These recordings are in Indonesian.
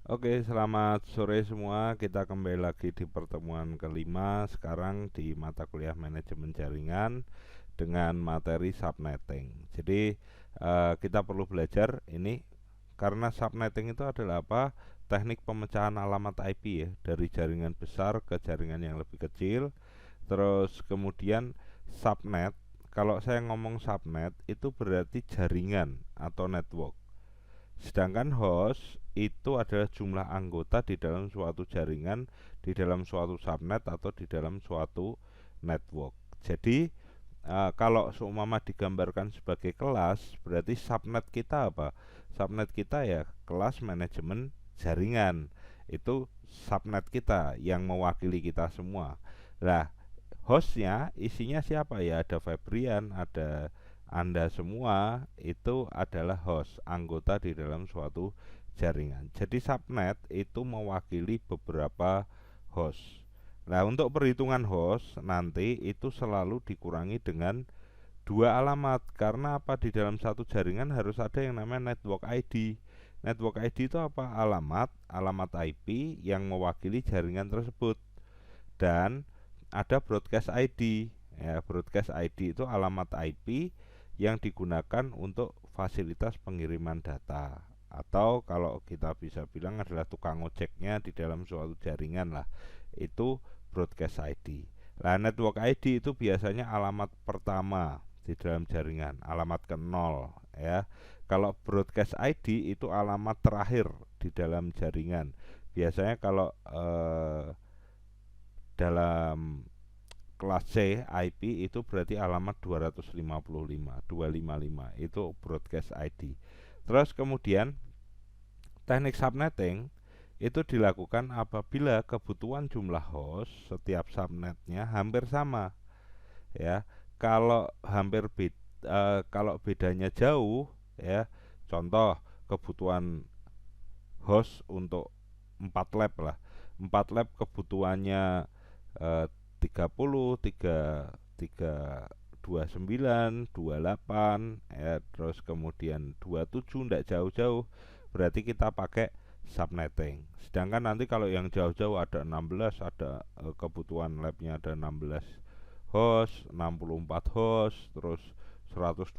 Oke, selamat sore semua. Kita kembali lagi di pertemuan kelima sekarang di mata kuliah manajemen jaringan dengan materi subnetting. Jadi kita perlu belajar ini karena subnetting itu adalah apa? Teknik pemecahan alamat IP ya dari jaringan besar ke jaringan yang lebih kecil. Terus kemudian subnet, kalau saya ngomong subnet itu berarti jaringan atau network. Sedangkan host itu adalah jumlah anggota di dalam suatu jaringan, di dalam suatu subnet atau di dalam suatu network. Jadi kalau seumpama digambarkan sebagai kelas, berarti subnet kita apa? Subnet kita ya kelas manajemen jaringan. Itu subnet kita yang mewakili kita semua. Nah, hostnya isinya siapa ya? Ada Febrian, ada Anda semua itu adalah host, anggota di dalam suatu jaringan. Jadi subnet itu mewakili beberapa host. Nah, untuk perhitungan host nanti itu selalu dikurangi dengan dua alamat karena apa di dalam satu jaringan harus ada yang namanya network ID. Network ID itu apa? Alamat IP yang mewakili jaringan tersebut dan ada broadcast ID. Ya, broadcast ID itu alamat IP yang digunakan untuk fasilitas pengiriman data atau kalau kita bisa bilang adalah tukang ojeknya di dalam suatu jaringan lah. Itu broadcast ID. Nah, network ID itu biasanya alamat pertama di dalam jaringan, alamat ke 0 ya. Kalau broadcast ID itu alamat terakhir di dalam jaringan. Biasanya kalau dalam kelas C IP itu berarti alamat 255 itu broadcast ID. Terus kemudian teknik subnetting itu dilakukan apabila kebutuhan jumlah host setiap subnetnya hampir sama ya. Kalau kalau bedanya jauh ya, contoh kebutuhan host untuk 4 lab lah. 4 lab kebutuhannya 30, 3 3 29, 28 ya, terus kemudian 27 tidak jauh-jauh. Berarti kita pakai subnetting. Sedangkan nanti kalau yang jauh-jauh ada 16, ada kebutuhan labnya ada 16 host, 64 host, terus 128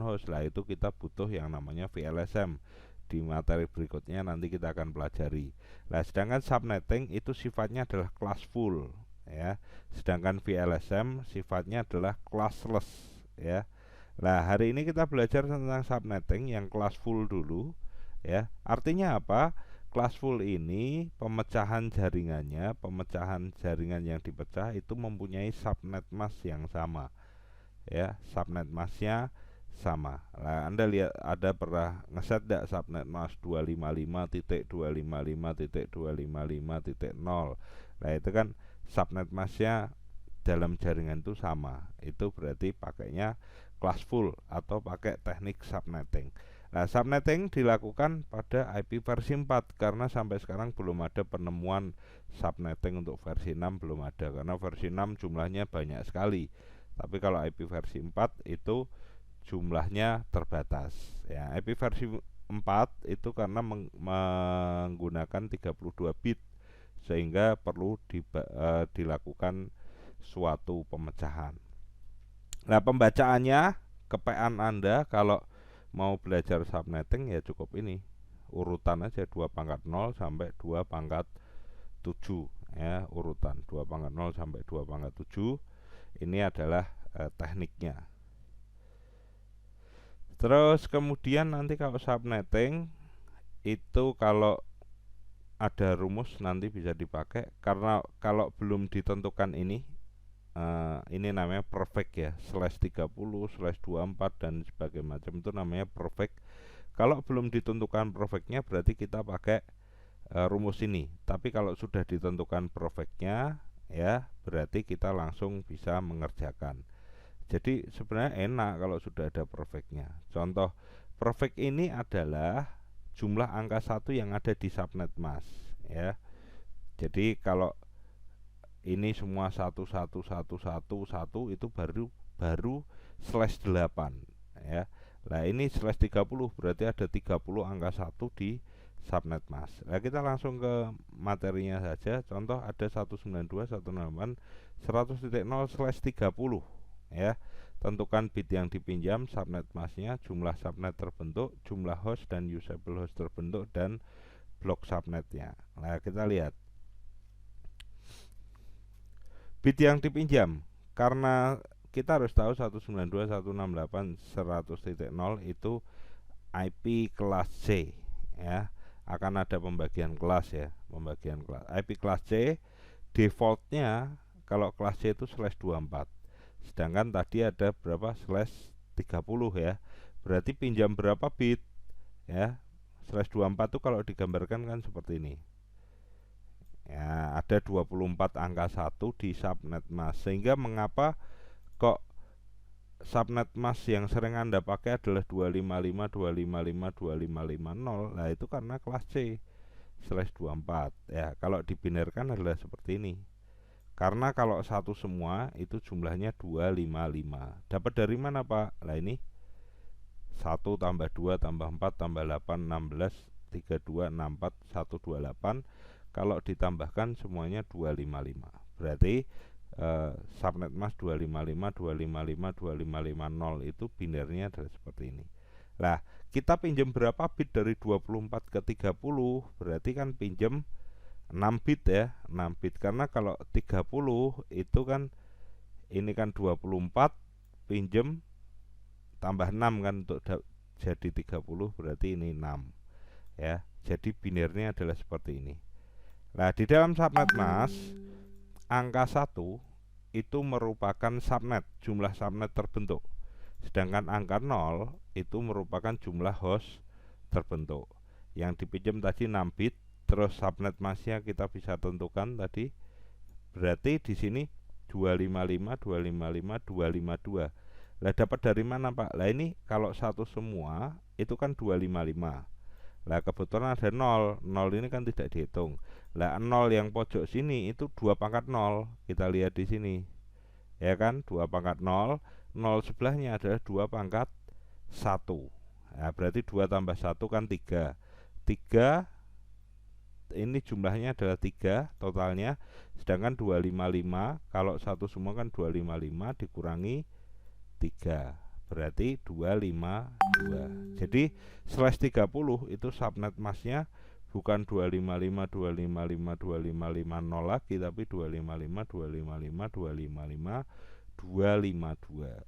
host. Lah itu kita butuh yang namanya VLSM. Di materi berikutnya nanti kita akan pelajari. Nah, sedangkan subnetting itu sifatnya adalah classful ya. Sedangkan VLSM sifatnya adalah classless ya. Nah, hari ini kita belajar tentang subnetting yang classful dulu ya. Artinya apa? Classful ini pemecahan jaringannya, pemecahan jaringan yang dipecah itu mempunyai subnet mask yang sama ya, subnet masknya sama. Nah, Anda lihat ada pernah ngeset tidak subnet mask 255.255.255.0. Nah, itu kan subnet masknya dalam jaringan itu sama. Itu berarti pakainya classful atau pakai teknik subnetting. Nah, subnetting dilakukan pada IP versi 4 karena sampai sekarang belum ada penemuan subnetting untuk versi 6 belum ada karena versi 6 jumlahnya banyak sekali. Tapi kalau IP versi 4 itu jumlahnya terbatas. Ya, IP versi 4 itu karena menggunakan 32 bit sehingga perlu dilakukan suatu pemecahan. Nah, pembacaannya kepean Anda kalau mau belajar subnetting ya cukup ini. Urutan aja 2 pangkat 0 sampai 2 pangkat 7 ya, urutan 2 pangkat 0 sampai 2 pangkat 7. Ini adalah tekniknya. Terus kemudian nanti kalau subnetting itu kalau ada rumus nanti bisa dipakai karena kalau belum ditentukan ini namanya perfect ya, slash 30, slash 24 dan sebagainya macam itu namanya perfect. Kalau belum ditentukan perfectnya berarti kita pakai rumus ini. Tapi kalau sudah ditentukan perfectnya ya berarti kita langsung bisa mengerjakan. Jadi sebenarnya enak kalau sudah ada perfectnya. Contoh perfect ini adalah jumlah angka 1 yang ada di subnet mask ya. Jadi kalau ini semua 11111 itu baru baru slash 8 ya. Nah, ini slash 30 berarti ada 30 angka 1 di subnet mask. Nah, kita langsung ke materinya saja. Contoh ada 192.168.100.0/30 ya. Tentukan bit yang dipinjam, subnet masknya, jumlah subnet terbentuk, jumlah host dan usable host terbentuk, dan blok subnetnya. Nah, kita lihat bit yang dipinjam, karena kita harus tahu 192.168.100.0 itu IP kelas C ya. Akan ada pembagian kelas ya, pembagian kelas. IP kelas C defaultnya kalau kelas C itu /24. Sedangkan tadi ada berapa /30 ya. Berarti pinjam berapa bit ya. /24 itu kalau digambarkan kan seperti ini. Ya, ada 24 angka 1 di subnet mask. Sehingga mengapa kok subnet mask yang sering Anda pakai adalah 255.255.255.0. Nah, itu karena kelas C /24 ya. Kalau dibinarkan adalah seperti ini. Karena kalau satu semua itu jumlahnya 255. Dapat dari mana, Pak? Nah, ini 1 tambah 2 tambah 4 tambah 8 16 32 64 128. Kalau ditambahkan semuanya 255. Berarti subnet mask 255.255.255.0 itu binarnya adalah seperti ini. Nah, kita pinjam berapa bit dari 24 ke 30? Berarti kan pinjam 6 bit ya, 6 bit. Karena kalau 30 itu kan ini kan 24 pinjam tambah 6 kan untuk jadi 30, berarti ini 6 ya. Jadi binarnya adalah seperti ini. Nah, di dalam subnet mask angka 1 itu merupakan subnet, jumlah subnet terbentuk. Sedangkan angka 0 itu merupakan jumlah host terbentuk. Yang dipinjam tadi 6 bit, terus subnet masknya kita bisa tentukan tadi. Berarti di sini 255, 255, 252. Lah dapat dari mana, Pak? Lah ini kalau satu semua itu kan 255. Lah kebetulan ada 0. 0 ini kan tidak dihitung. Lah 0 yang pojok sini itu 2 pangkat 0. Kita lihat di sini. Ya kan? 2 pangkat 0. 0 sebelahnya adalah 2 pangkat 1. Nah, berarti 2 tambah 1 kan 3. 3 ini jumlahnya adalah 3 totalnya. Sedangkan 255 kalau satu semua kan 255 dikurangi 3. Berarti 252. Jadi /30 itu subnet masknya bukan 255 255 255 0 lagi, tapi 255 255 255 252.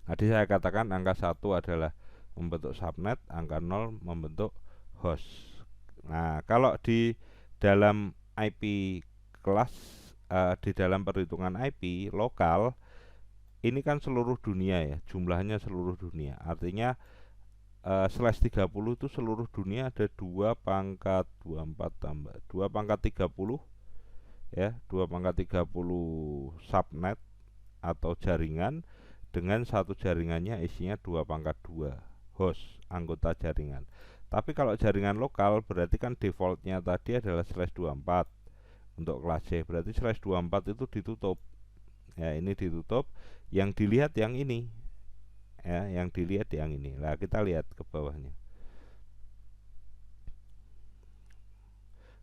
Tadi saya katakan angka 1 adalah membentuk subnet, angka 0 membentuk host. Nah, kalau di dalam IP kelas di dalam perhitungan IP lokal ini kan seluruh dunia ya, jumlahnya seluruh dunia. Artinya /30 itu seluruh dunia ada 2 pangkat 24 tambah 2 pangkat 30 ya, 2 pangkat 30 subnet atau jaringan dengan satu jaringannya isinya 2 pangkat 2 host anggota jaringan. Tapi kalau jaringan lokal berarti kan defaultnya tadi adalah /24 untuk kelas C. Berarti /24 itu ditutup. Ya, ini ditutup. Yang dilihat yang ini. Ya, yang dilihat yang ini. Nah, kita lihat ke bawahnya.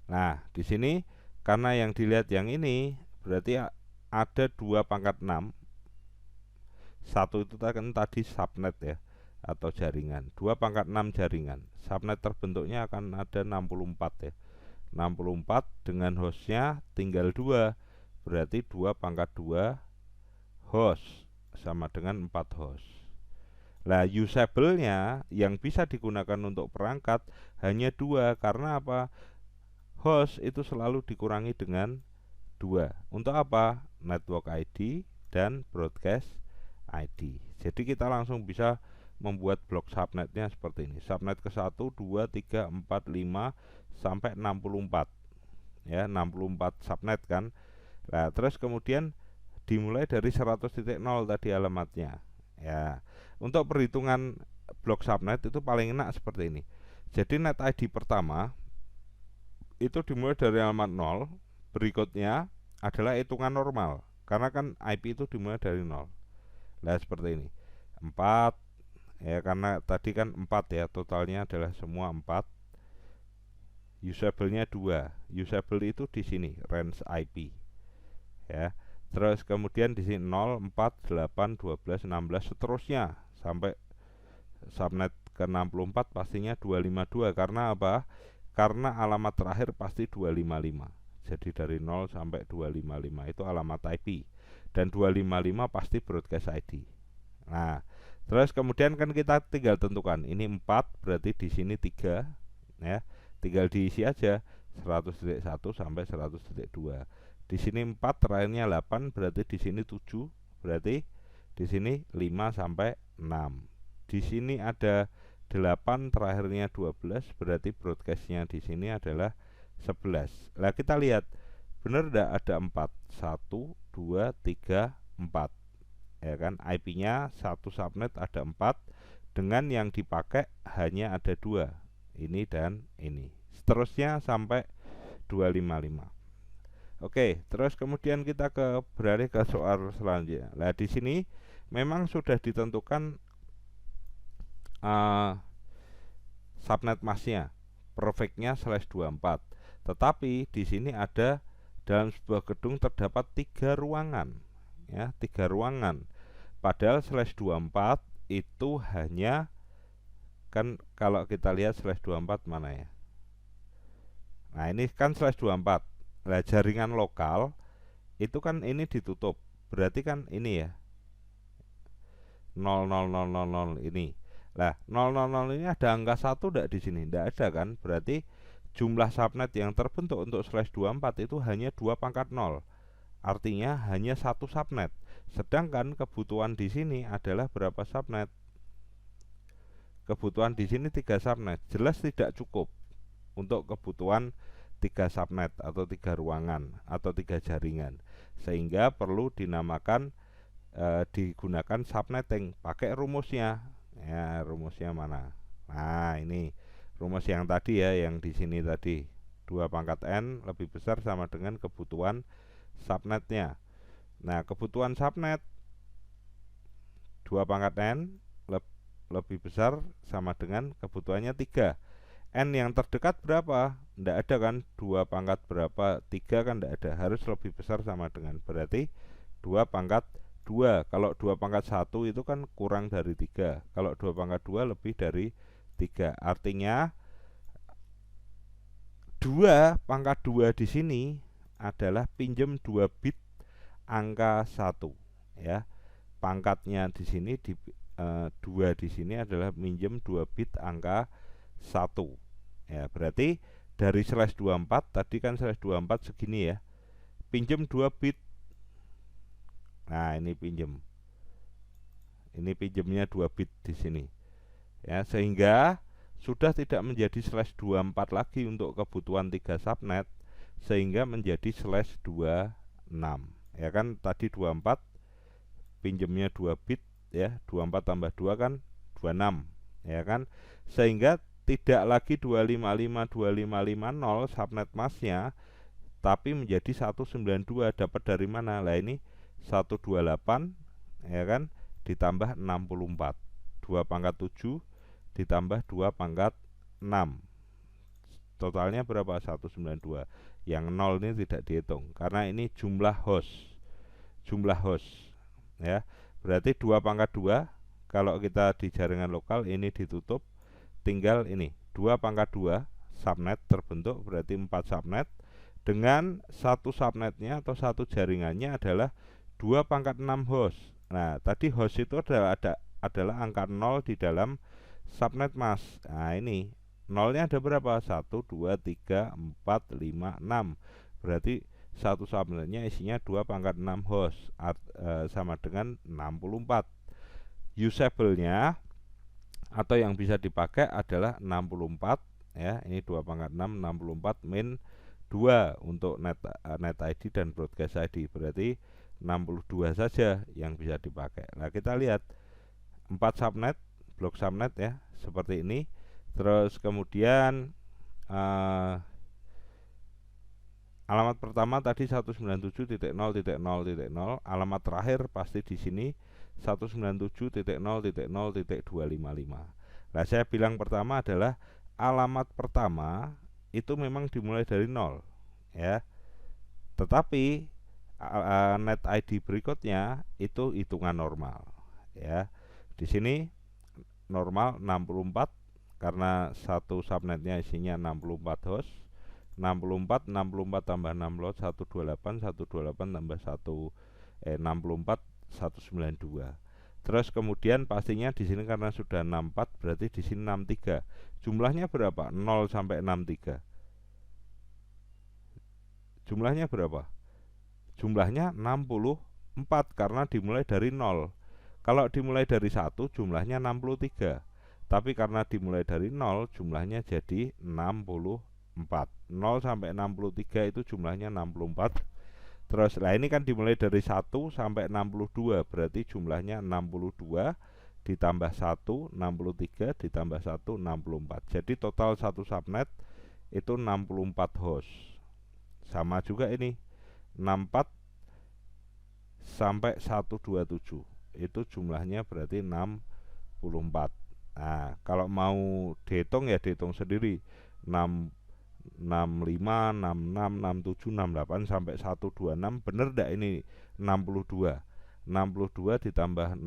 Nah, di sini karena yang dilihat yang ini berarti ada 2 pangkat 6. Satu itu kan tadi subnet ya, atau jaringan. 2 pangkat 6 jaringan. Subnet terbentuknya akan ada 64 ya. 64 dengan hostnya tinggal 2. Berarti 2 pangkat 2 host sama dengan 4 host. Nah, usable-nya yang bisa digunakan untuk perangkat hanya 2. Karena apa? Host itu selalu dikurangi dengan 2. Untuk apa? Network ID dan broadcast ID. Jadi kita langsung bisa membuat blok subnetnya seperti ini. Subnet ke 1, 2, 3, 4, 5 sampai 64. Ya, 64 subnet kan. Nah, terus kemudian dimulai dari 100.0 tadi alamatnya. Ya. Untuk perhitungan blok subnet itu paling enak seperti ini. Jadi net ID pertama itu dimulai dari alamat 0, berikutnya adalah hitungan normal. Karena kan IP itu dimulai dari 0. Nah, seperti ini. 4 ya, karena tadi kan 4 ya, totalnya adalah semua 4. Usable-nya 2. Usable itu di sini range IP ya. Terus kemudian di sini 0, 4, 8, 12, 16 seterusnya sampai subnet ke 64 pastinya 252. Karena apa? Karena alamat terakhir pasti 255. Jadi dari 0 sampai 255 itu alamat IP, dan 255 pasti broadcast ID. Nah, terus kemudian kan kita tinggal tentukan ini 4, berarti di sini 3 ya. Tinggal diisi aja 100.1 sampai 100.2. Di sini 4, terakhirnya 8, berarti di sini 7, berarti di sini 5 sampai 6. Di sini ada 8, terakhirnya 12, berarti broadcastnya di sini adalah 11. Lah kita lihat, benar enggak ada 4? 1, 2, 3, 4. Ya kan, IP-nya satu subnet ada 4, dengan yang dipakai hanya ada 2, ini dan ini. Seterusnya sampai 255. Oke, terus kemudian kita beralih ke soal selanjutnya. Nah, di sini memang sudah ditentukan subnet masknya, perfectnya /24. Tetapi di sini ada dalam sebuah gedung terdapat 3 ruangan, ya, 3 ruangan. Padahal /24 itu hanya, kan kalau kita lihat /24 mana ya? Nah, ini kan /24. Nah, jaringan lokal itu kan ini ditutup. Berarti kan ini ya 00000 ini. Nah, 000 ini ada angka 1 enggak di sini? Enggak ada kan? Berarti jumlah subnet yang terbentuk untuk /24 itu hanya 2/0. Artinya hanya satu subnet. Sedangkan kebutuhan di sini adalah berapa subnet? Kebutuhan di sini 3 subnet. Jelas tidak cukup untuk kebutuhan 3 subnet atau 3 ruangan atau 3 jaringan. Sehingga perlu dinamakan digunakan subnetting. Pakai rumusnya. Ya, rumusnya mana? Nah, ini rumus yang tadi ya, yang di sini tadi. 2/n lebih besar sama dengan kebutuhan subnetnya. Nah, kebutuhan subnet 2/n lebih besar sama dengan kebutuhannya 3. N yang terdekat berapa? Tidak ada kan, 2 pangkat berapa, 3 kan tidak ada, harus lebih besar sama dengan, berarti 2/2. Kalau 2/1 itu kan kurang dari 3. Kalau 2/2 lebih dari 3. Artinya 2/2 di sini adalah pinjam 2 bit angka 1 ya. Pangkatnya di sini 2 di sini adalah minjem 2 bit angka 1. Ya, berarti dari /24 tadi kan /24 segini ya. Pinjem 2 bit. Nah, ini pinjem. Ini pinjemnya 2 bit di sini. Ya, sehingga sudah tidak menjadi /24 lagi untuk kebutuhan 3 subnet, sehingga menjadi /26. Ya kan, tadi 24 pinjemnya 2 bit ya, 24 tambah 2 kan 26 ya kan, sehingga tidak lagi 2552550 subnet masknya, tapi menjadi 192. Dapat dari mana? Lah ini 128 ya kan, ditambah 64, 2/7 ditambah 2/6, totalnya berapa? 192. Yang 0 ini tidak dihitung karena ini jumlah host ya. Berarti 2/2 kalau kita di jaringan lokal ini ditutup, tinggal ini 2/2 subnet terbentuk, berarti 4 subnet, dengan satu subnetnya atau satu jaringannya adalah 2/6 host. Nah, tadi host itu adalah angka 0 di dalam subnet mask. Nah, ini 0-nya ada berapa? 1, 2, 3, 4, 5, 6. Berarti satu subnetnya isinya 2/6 host, sama dengan 64. Usable-nya atau yang bisa dipakai adalah 64 ya. Ini 2/6, 64 min 2 untuk net ID dan broadcast ID, berarti 62 saja yang bisa dipakai. Nah, kita lihat 4 subnet, blok subnet ya, seperti ini. Terus kemudian alamat pertama tadi 197.0.0.0, alamat terakhir pasti di sini 197.0.0.255. Nah, saya bilang pertama adalah alamat pertama itu memang dimulai dari 0 ya. Tetapi net ID berikutnya itu hitungan normal ya. Di sini normal 64 karena satu subnetnya isinya 64 host. 64 tambah 64 128 tambah 64 192. Terus kemudian pastinya di sini karena sudah 64 berarti di sini 63. Jumlahnya berapa? 0 sampai 63. Jumlahnya berapa? Jumlahnya 64 karena dimulai dari 0. Kalau dimulai dari 1 jumlahnya 63. Tapi karena dimulai dari 0 jumlahnya jadi 64. 0 sampai 63 itu jumlahnya 64. Terus lah ini kan dimulai dari 1 sampai 62 berarti jumlahnya 62 ditambah 1 63 ditambah 1 64. Jadi total satu subnet itu 64 host. Sama juga ini 64 sampai 127 itu jumlahnya berarti 64. Nah, kalau mau dihitung ya dihitung sendiri 6 65, 66, 67, 68 sampai 126 bener enggak ini 62. 62 ditambah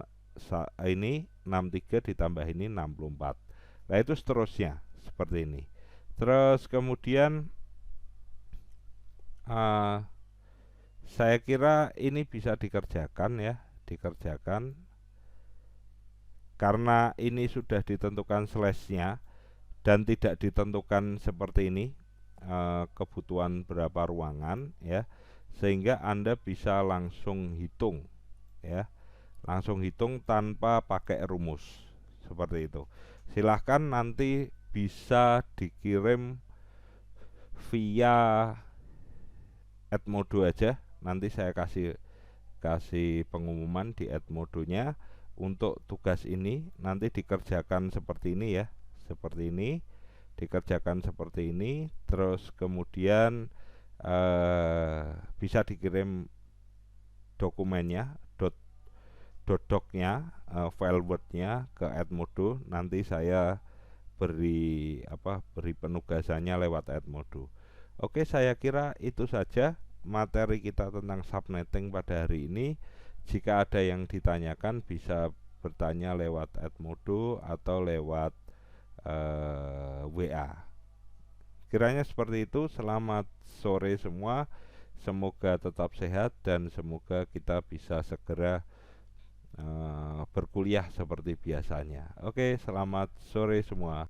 ini 63 ditambah ini 64. Nah, itu seterusnya seperti ini. Terus kemudian saya kira ini bisa dikerjakan ya, dikerjakan karena ini sudah ditentukan slashnya dan tidak ditentukan seperti ini kebutuhan berapa ruangan ya, sehingga Anda bisa langsung hitung ya, langsung hitung tanpa pakai rumus seperti itu. Silahkan nanti bisa dikirim via Edmodo aja, nanti saya kasih pengumuman di Edmodonya untuk tugas ini nanti dikerjakan seperti ini ya, seperti ini dikerjakan seperti ini. Terus kemudian bisa dikirim dokumennya docnya file wordnya ke Edmodo, nanti saya beri penugasannya lewat Edmodo. Oke, saya kira itu saja materi kita tentang subnetting pada hari ini. Jika ada yang ditanyakan bisa bertanya lewat Edmodo atau lewat WA. Kiranya seperti itu. Selamat sore semua. Semoga tetap sehat dan semoga kita bisa segera berkuliah seperti biasanya. Oke, selamat sore semua.